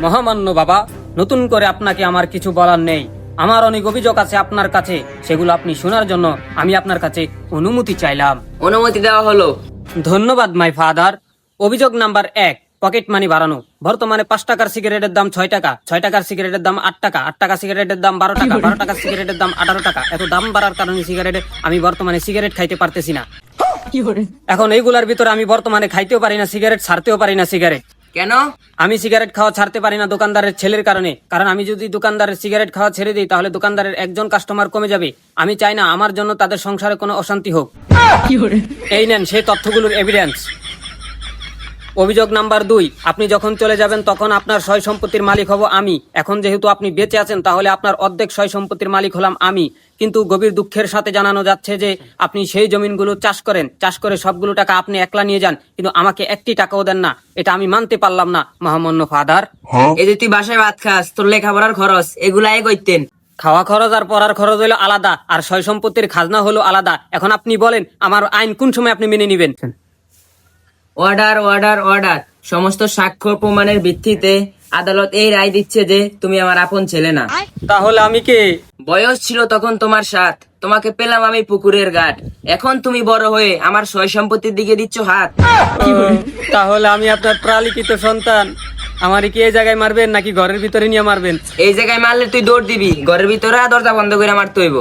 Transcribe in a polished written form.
মহামান্য বাবা, নতুন করে আপনাকে আমার কিছু বলার নেই। আমার অনেক অভিযোগ আছে আপনার কাছে, সেগুলো আপনি শোনার জন্য আমি আপনার কাছে অনুমতি চাইলাম। অনুমতি দেওয়া হলো। ধন্যবাদ মাই ফাদার। অভিযোগ নাম্বার 1, পকেট মানি বাড়ানো। বর্তমানে 5 টাকার সিগারেটের দাম 6 টাকা, 6 টাকার সিগারেটের দাম 8 টাকা, 8 টাকা সিগারেটের দাম 12 টাকা, 12 টাকার সিগারেটের দাম 18 টাকা। এত দাম বাড়ার কারণে সিগারেটে আমি বর্তমানে সিগারেট খাইতে পারতেছি না। এখন এইগুলার ভিতরে আমি বর্তমানে খাইতেও পারি না সিগারেট, ছাড়তেও পারি না সিগারেট। কেন? আমি সিগারেট খাওয়া ছাড়তে পারি না দোকানদারের ছেলের কারণে। কারণ আমি যদি দোকানদারের সিগারেট খাওয়া ছেড়ে দিই তাহলে দোকানদারের একজন কাস্টমার কমে যাবে। আমি চাই না আমার জন্য তাদের সংসারে কোনো অশান্তি হোক। এই নেন সেই তথ্যগুলোর এভিডেন্স। অভিযোগ নাম্বার 2, আপনি যখন চলে যাবেন তখন আপনার সয় সম্পত্তির মালিক হব আমি। এখন যেহেতু আপনি বেঁচে আছেন তাহলে আপনার অর্ধেক সয় সম্পত্তির মালিক হলাম আমি। কিন্তু গভীর দুঃখের সাথে জানানো যাচ্ছে যে আপনি সেই জমিনগুলো চাষ করেন, চাষ করে সবগুলো টাকা আপনি একলা নিয়ে যান, কিন্তু আমাকে একটি টাকাও দেন না। এটা আমি মানতে পারলাম না মহামান্য ফাদার। এই যে তুই বাসায় ভাত খাস, তোর লেখাপড়ার খরচ এগুলাই কইতেন। খাওয়া খরচ আর পড়ার খরচ হলো আলাদা, আর সয় সম্পত্তির খাজনা হলো আলাদা। এখন আপনি বলেন আমার আইন কোন সময় আপনি মেনে নেবেন? Order order order. সমস্ত সাক্ষ্য প্রমাণের ভিত্তিতে আদালত এই রায় দিচ্ছে যে তুমি আমার আপন ছেলে না। তাহলে আমি কে? বয়স ছিল তখন তোমার 7, তোমাকে পেলাম আমি পুকুরের ঘাট। এখন তুমি বড় হয়ে আমার সয় সম্পত্তির দিকে দিচ্ছ হাত। তাহলে আমি আপনার প্রালিখিত সন্তান। আমার কি এই জায়গায় মারবেন নাকি ঘরের ভিতরে নিয়ে মারবেন? এই জায়গায় মারলে তুই দৌড় দিবি, ঘরের ভিতরে দরজা বন্ধ করে মারতে হইব।